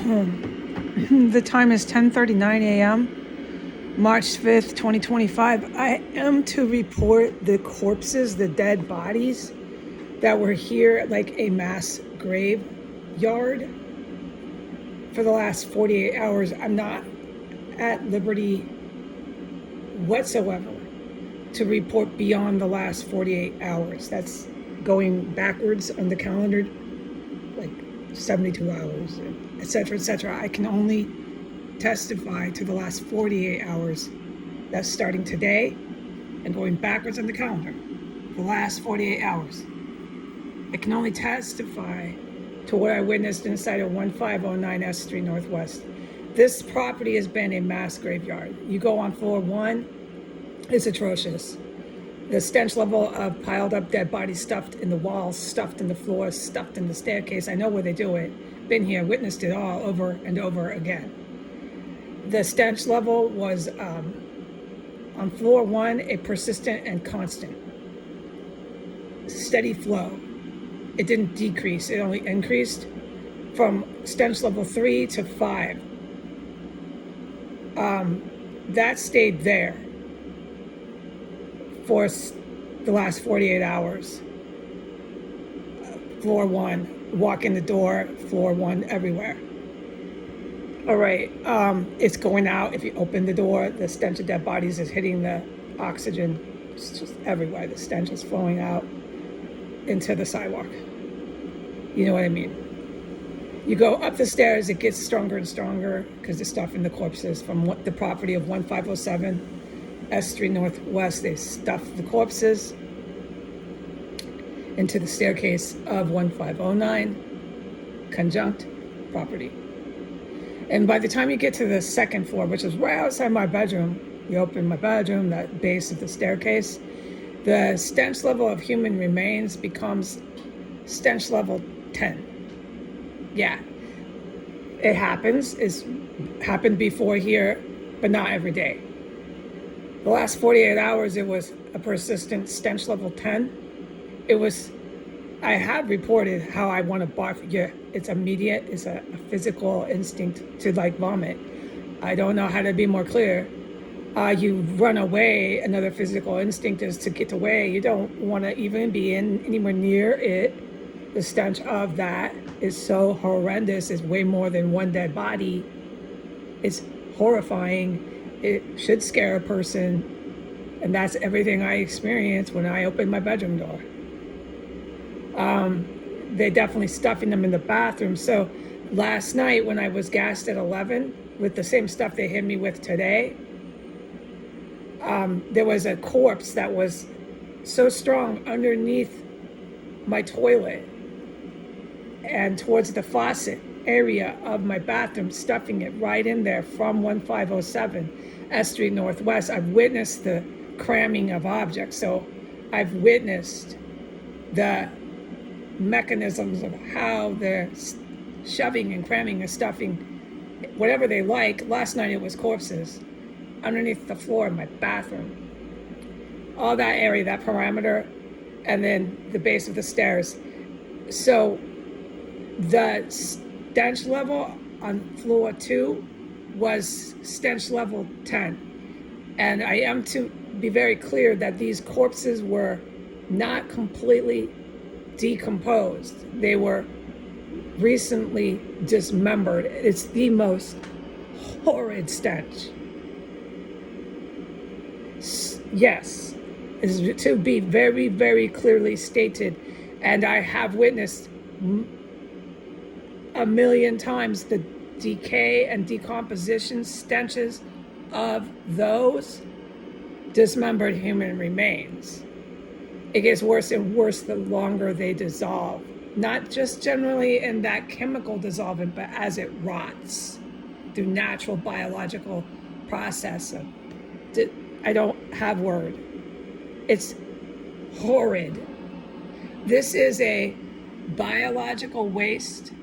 The time is 10:39 a.m., March 5th, 2025. I am to report the corpses, the dead bodies that were here like a mass graveyard for the last 48 hours. I'm not at liberty whatsoever to report beyond the last 48 hours. That's going backwards on the calendar, like 72 hours, etc., etc. I can only testify to the last 48 hours. That's starting today and going backwards on the calendar. The last 48 hours. I can only testify to what I witnessed inside of 1509 S Street Northwest. This property has been a mass graveyard. You go on floor 1, it's atrocious. The stench level of piled up dead bodies stuffed in the walls, stuffed in the floors, stuffed in the staircase. I know where they do it. Been here, witnessed it all over and over again. The stench level was on floor 1, a persistent and constant, steady flow. It didn't decrease, it only increased from stench level 3 to 5. That stayed there for the last 48 hours. Floor 1, walk in the door, floor 1, everywhere. All right, it's going out. If you open the door, the stench of dead bodies is hitting the oxygen. It's just everywhere. The stench is flowing out into the sidewalk. You know what I mean? You go up the stairs, it gets stronger and stronger because the stuff in the corpses from the property of 1507 S Street Northwest. They stuffed the corpses into the staircase of 1509 conjunct property. And by the time you get to the second floor, which is right outside my bedroom, you open my bedroom, that base of the staircase, the stench level of human remains becomes stench level 10. Yeah, it happens. It's happened before here, but not every day. The last 48 hours, it was a persistent stench level 10. I have reported how I want to barf. Yeah, it's immediate. It's a physical instinct to like vomit. I don't know how to be more clear. You run away. Another physical instinct is to get away. You don't want to even be anywhere near it. The stench of that is so horrendous. It's way more than one dead body. It's horrifying. It should scare a person. And that's everything I experienced when I opened my bedroom door. They're definitely stuffing them in the bathroom. So last night when I was gassed at 11 with the same stuff they hit me with today, there was a corpse that was so strong underneath my toilet and towards the faucet area of my bathroom, stuffing it right in there from 1507 S Street Northwest. I've witnessed the cramming of objects. So I've witnessed the mechanisms of how they're shoving and cramming and stuffing whatever they like. Last night it was corpses underneath the floor of my bathroom. All that area, that parameter, and then the base of the stairs. So the stench level on floor 2 was stench level 10. And I am to be very clear that these corpses were not completely decomposed. They were recently dismembered. It's the most horrid stench. Yes, is to be very, very clearly stated. And I have witnessed a million times the decay and decomposition stenches of those dismembered human remains. It gets worse and worse the longer they dissolve. Not just generally in that chemical dissolvent, but as it rots through natural biological process. I don't have word. It's horrid. This is a biological wasteland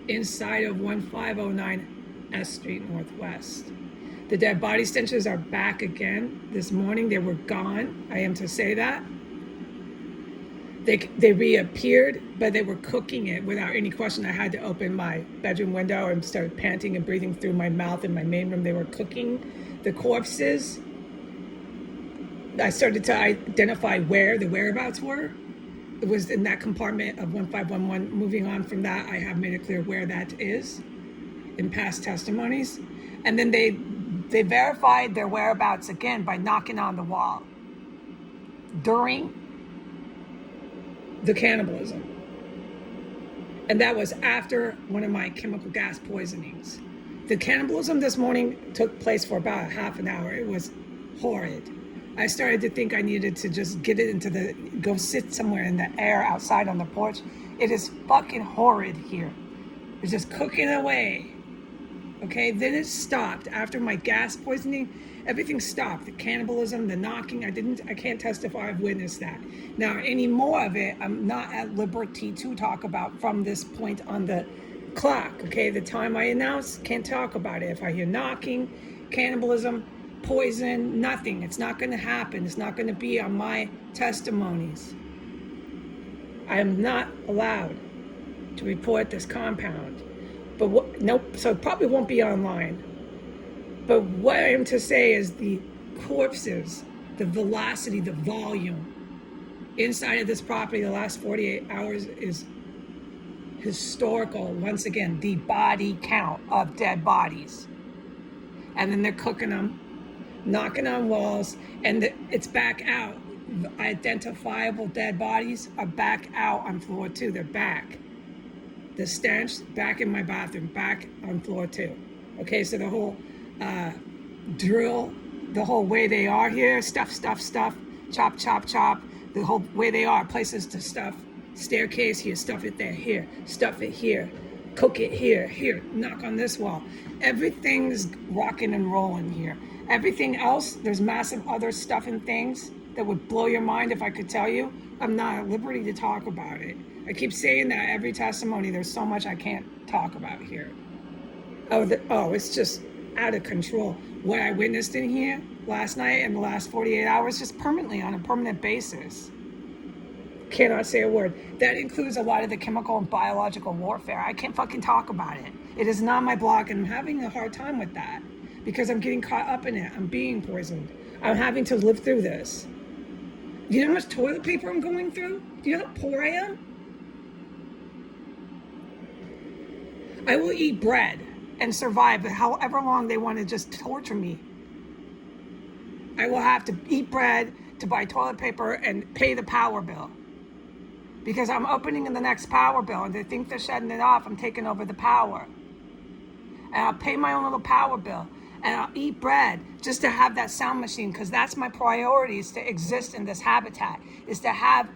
inside of 1509 S Street Northwest. The dead body stenches are back again this morning. They were gone. I am to say that. They reappeared, but they were cooking it without any question. I had to open my bedroom window and started panting and breathing through my mouth in my main room. They were cooking the corpses. I started to identify where the whereabouts were. It was in that compartment of 1511. Moving on from that, I have made it clear where that is in past testimonies. And then they verified their whereabouts again by knocking on the wall during the cannibalism. And that was after one of my chemical gas poisonings. The cannibalism this morning took place for about a half an hour. It was horrid. I started to think I needed to just get it go sit somewhere in the air outside on the porch. It is fucking horrid here. It's just cooking away. Okay, then it stopped. After my gas poisoning, everything stopped. The cannibalism, the knocking, I can't testify I've witnessed that. Now, any more of it, I'm not at liberty to talk about from this point on the clock. Okay, the time I announce, can't talk about it. If I hear knocking, cannibalism, poison, nothing. It's not going to happen. It's not going to be on my testimonies. I am not allowed to report this compound. But nope, so it probably won't be online. But what I am to say is the corpses, the velocity, the volume inside of this property the last 48 hours is historical. Once again, the body count of dead bodies. And then they're cooking them, knocking on walls, and it's back out. The identifiable dead bodies are back out on floor 2. They're back. The stench back in my bathroom, back on floor 2. Okay, so the whole drill, the whole way they are here, stuff, chop, the whole way they are, places to stuff, staircase here, stuff it there, here, stuff it here, cook it here, knock on this wall. Everything's rocking and rolling here. Everything else, there's massive other stuff and things that would blow your mind if I could tell you. I'm not at liberty to talk about it. I keep saying that every testimony. There's so much I can't talk about here. It's just out of control. What I witnessed in here last night and the last 48 hours, just permanently, on a permanent basis. Cannot say a word. That includes a lot of the chemical and biological warfare. I can't fucking talk about it. It is not my blog, and I'm having a hard time with that because I'm getting caught up in it. I'm being poisoned. I'm having to live through this. Do you know how much toilet paper I'm going through? Do you know how poor I am? I will eat bread and survive however long they want to just torture me. I will have to eat bread to buy toilet paper and pay the power bill. Because I'm opening in the next power bill and they think they're shutting it off, I'm taking over the power. And I'll pay my own little power bill. And I'll eat bread just to have that sound machine, because that's my priority, is to exist in this habitat, is to have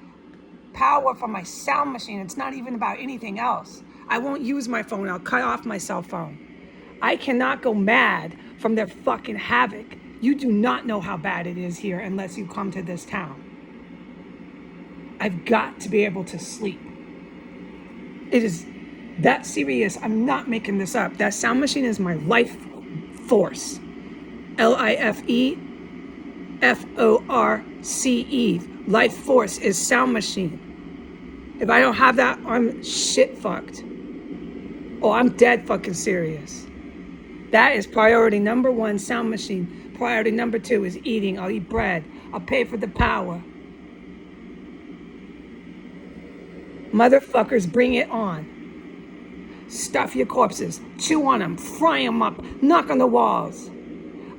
power for my sound machine. It's not even about anything else. I won't use my phone. I'll cut off my cell phone. I cannot go mad from their fucking havoc. You do not know how bad it is here unless you come to this town. I've got to be able to sleep. It is that serious. I'm not making this up. That sound machine is my life force. LIFEFORCE. Life force is sound machine. If I don't have that, I'm shit fucked. Oh, I'm dead fucking serious. That is priority number 1, sound machine. Priority number 2 is eating. I'll eat bread. I'll pay for the power. Motherfuckers, bring it on. Stuff your corpses. Chew on them. Fry them up. Knock on the walls.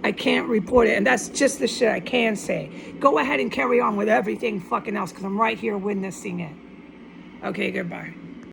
I can't report it, and that's just the shit I can say. Go ahead and carry on with everything fucking else, because I'm right here witnessing it. Okay, goodbye.